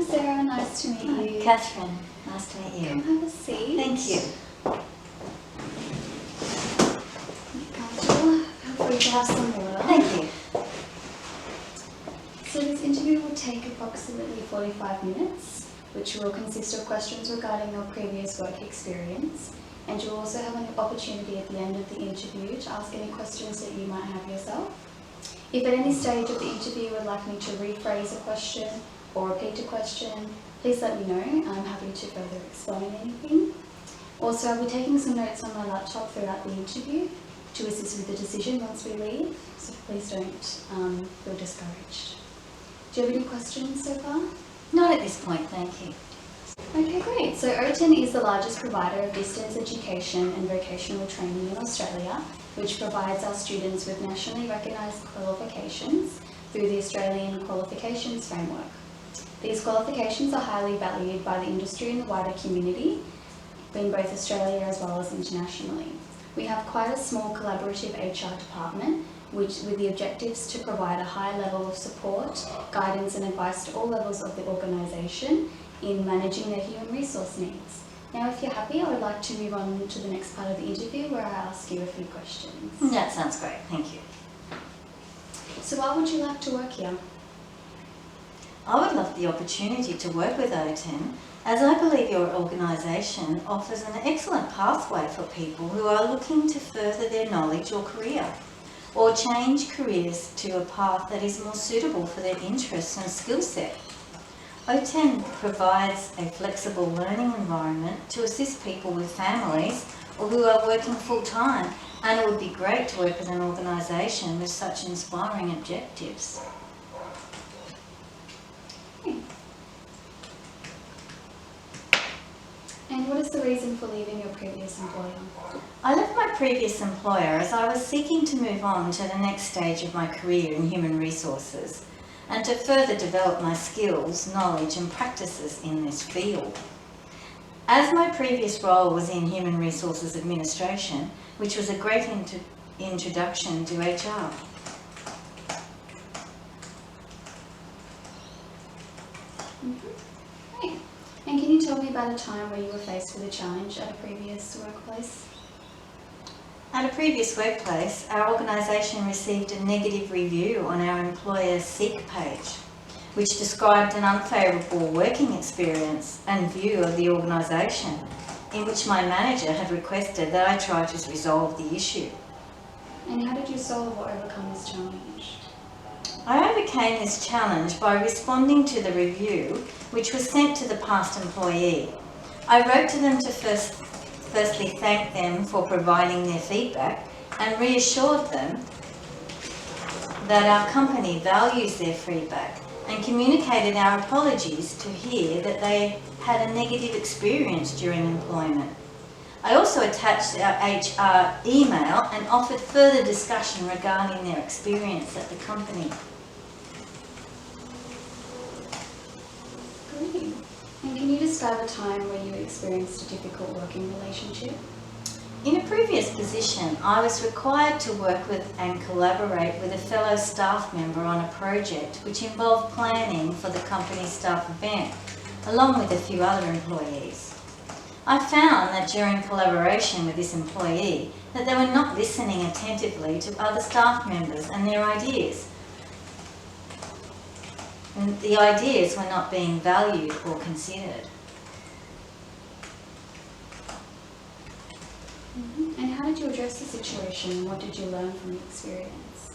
Sarah, nice to meet you. Catherine, nice to meet you. Come have a seat. Thank you. Comfortable. Feel free to have some water. Thank you. So this interview will take approximately 45 minutes, which will consist of questions regarding your previous work experience, and you'll also have an opportunity at the end of the interview to ask any questions that you might have yourself. If at any stage of the interview you would like me to rephrase a question or repeat a question, please let me know. I'm happy to further explain anything. Also, I'll be taking some notes on my laptop throughout the interview to assist with the decision once we leave, so please don't feel discouraged. Do you have any questions so far? Not at this point, thank you. Okay, great. So OTEN is the largest provider of distance education and vocational training in Australia, which provides our students with nationally recognised qualifications through the Australian Qualifications Framework. These qualifications are highly valued by the industry and the wider community, in both Australia as well as internationally. We have quite a small collaborative HR department, with the objectives to provide a high level of support, guidance and advice to all levels of the organisation in managing their human resource needs. Now, if you're happy, I would like to move on to the next part of the interview where I ask you a few questions. That sounds great, thank you. So why would you like to work here? I would love the opportunity to work with OTEN, as I believe your organisation offers an excellent pathway for people who are looking to further their knowledge or career, or change careers to a path that is more suitable for their interests and skill set. OTEN provides a flexible learning environment to assist people with families or who are working full-time, and it would be great to work with an organisation with such inspiring objectives. And what is the reason for leaving your previous employer? I left my previous employer as I was seeking to move on to the next stage of my career in human resources and to further develop my skills, knowledge and practices in this field. As my previous role was in human resources administration, which was a great introduction to HR. Great. And can you tell me about a time where you were faced with a challenge at a previous workplace? At a previous workplace, our organisation received a negative review on our employer's Seek page, which described an unfavourable working experience and view of the organisation, in which my manager had requested that I try to resolve the issue. And how did you solve or overcome this challenge? I overcame this challenge by responding to the review, which was sent to the past employee. I wrote to them to firstly thank them for providing their feedback and reassured them that our company values their feedback, and communicated our apologies to hear that they had a negative experience during employment. I also attached our HR email and offered further discussion regarding their experience at the company. Great. And can you describe a time where you experienced a difficult working relationship? In a previous position, I was required to work with and collaborate with a fellow staff member on a project which involved planning for the company's staff event, along with a few other employees. I found that during collaboration with this employee that they were not listening attentively to other staff members and their ideas. And the ideas were not being valued or considered. And how did you address the situation, and what did you learn from the experience?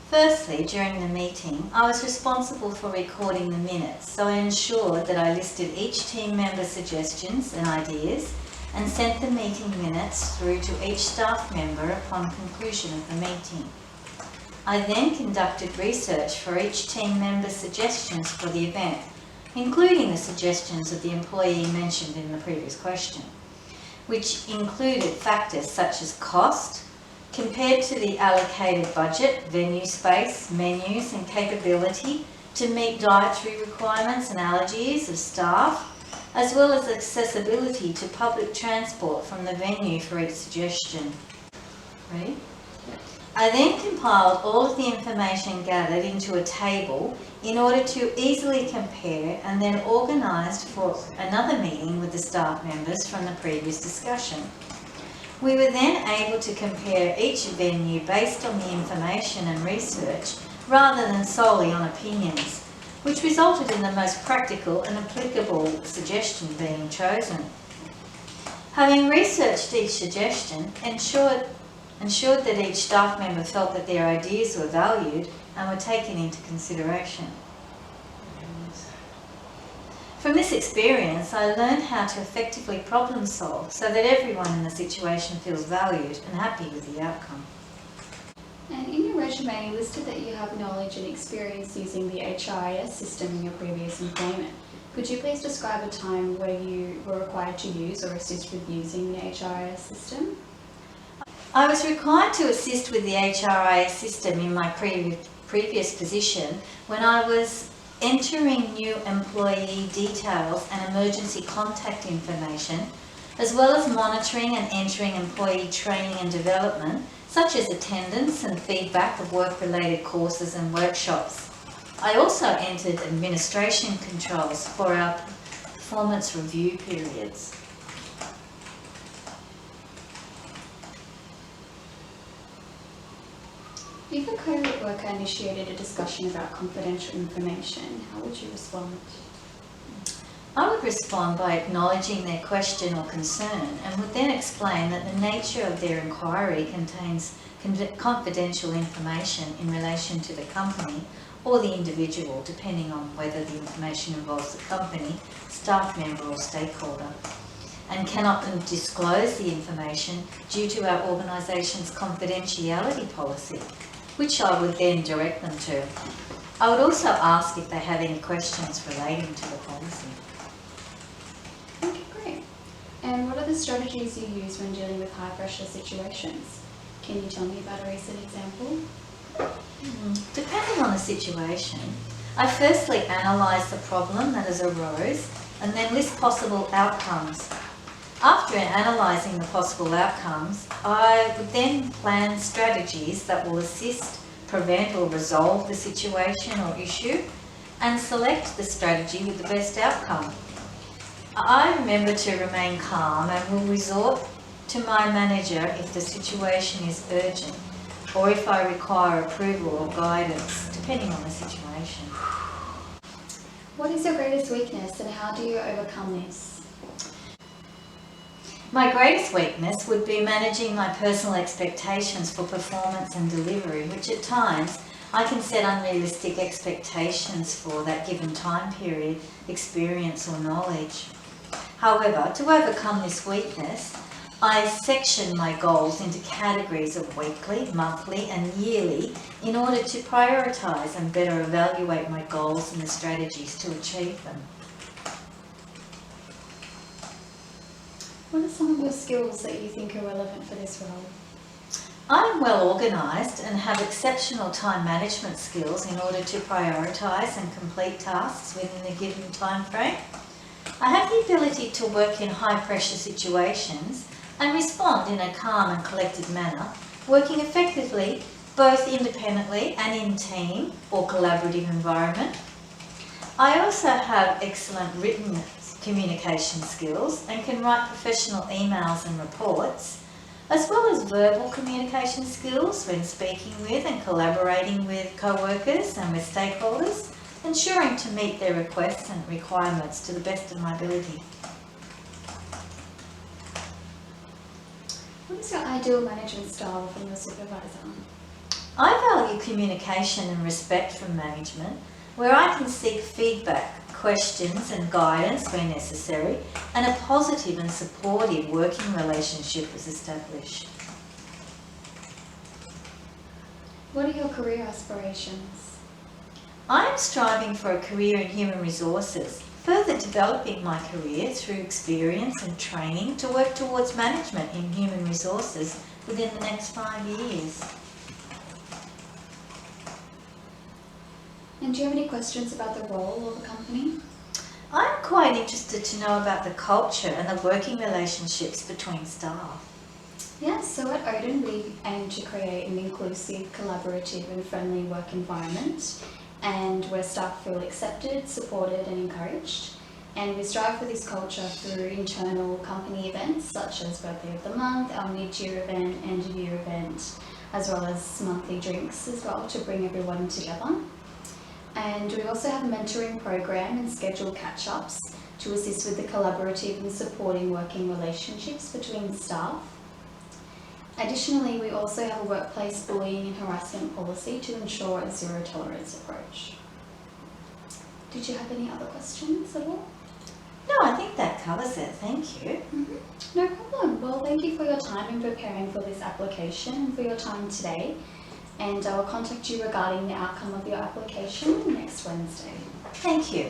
Firstly, during the meeting, I was responsible for recording the minutes, so I ensured that I listed each team member's suggestions and ideas and sent the meeting minutes through to each staff member upon conclusion of the meeting. I then conducted research for each team member's suggestions for the event, including the suggestions of the employee mentioned in the previous question, which included factors such as cost, compared to the allocated budget, venue space, menus and capability to meet dietary requirements and allergies of staff, as well as accessibility to public transport from the venue for each suggestion. Ready? I then compiled all of the information gathered into a table in order to easily compare, and then organised for another meeting with the staff members from the previous discussion. We were then able to compare each venue based on the information and research rather than solely on opinions, which resulted in the most practical and applicable suggestion being chosen. Having researched each suggestion ensured that each staff member felt that their ideas were valued and were taken into consideration. From this experience, I learned how to effectively problem solve so that everyone in the situation feels valued and happy with the outcome. And in your resume, you listed that you have knowledge and experience using the HRIS system in your previous employment. Could you please describe a time where you were required to use or assist with using the HRIS system? I was required to assist with the HRIS system in my previous position when I was entering new employee details and emergency contact information, as well as monitoring and entering employee training and development, such as attendance and feedback of work-related courses and workshops. I also entered administration controls for our performance review periods. If a co-worker initiated a discussion about confidential information, how would you respond? I would respond by acknowledging their question or concern and would then explain that the nature of their inquiry contains confidential information in relation to the company or the individual, depending on whether the information involves the company, staff member or stakeholder, and cannot disclose the information due to our organisation's confidentiality policy, which I would then direct them to. I would also ask if they have any questions relating to the policy. Okay, great. And what are the strategies you use when dealing with high pressure situations? Can you tell me about a recent example? Depending on the situation, I firstly analyse the problem that has arose and then list possible outcomes. After analysing the possible outcomes, I would then plan strategies that will assist, prevent or resolve the situation or issue and select the strategy with the best outcome. I remember to remain calm and will resort to my manager if the situation is urgent or if I require approval or guidance, depending on the situation. What is your greatest weakness and how do you overcome this? My greatest weakness would be managing my personal expectations for performance and delivery, which at times I can set unrealistic expectations for that given time period, experience or knowledge. However, to overcome this weakness, I section my goals into categories of weekly, monthly and yearly in order to prioritise and better evaluate my goals and the strategies to achieve them. What are some of your skills that you think are relevant for this role? I am well organised and have exceptional time management skills in order to prioritise and complete tasks within a given time frame. I have the ability to work in high pressure situations and respond in a calm and collected manner, working effectively both independently and in team or collaborative environment. I also have excellent written communication skills and can write professional emails and reports, as well as verbal communication skills when speaking with and collaborating with co-workers and with stakeholders, ensuring to meet their requests and requirements to the best of my ability. What is your ideal management style from your supervisor? I value communication and respect from management, where I can seek feedback, questions and guidance where necessary, and a positive and supportive working relationship is established. What are your career aspirations? I am striving for a career in human resources, further developing my career through experience and training to work towards management in human resources within the next 5 years. And do you have any questions about the role of the company? I'm quite interested to know about the culture and the working relationships between staff. Yeah, so at Odin we aim to create an inclusive, collaborative and friendly work environment, and where staff feel accepted, supported and encouraged. And we strive for this culture through internal company events such as Birthday of the Month, our mid-year event, end of year event, as well as monthly drinks as well to bring everyone together. And we also have a mentoring program and scheduled catch-ups to assist with the collaborative and supporting working relationships between staff. Additionally, we also have a workplace bullying and harassment policy to ensure a zero tolerance approach. Did you have any other questions at all? No, I think that covers it. Thank you. No problem. Well, thank you for your time in preparing for this application and for your time today. And I will contact you regarding the outcome of your application next Wednesday. Thank you.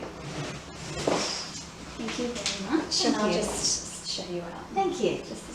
Thank you very much. Thank and I'll you. just show you out. Thank you. Just a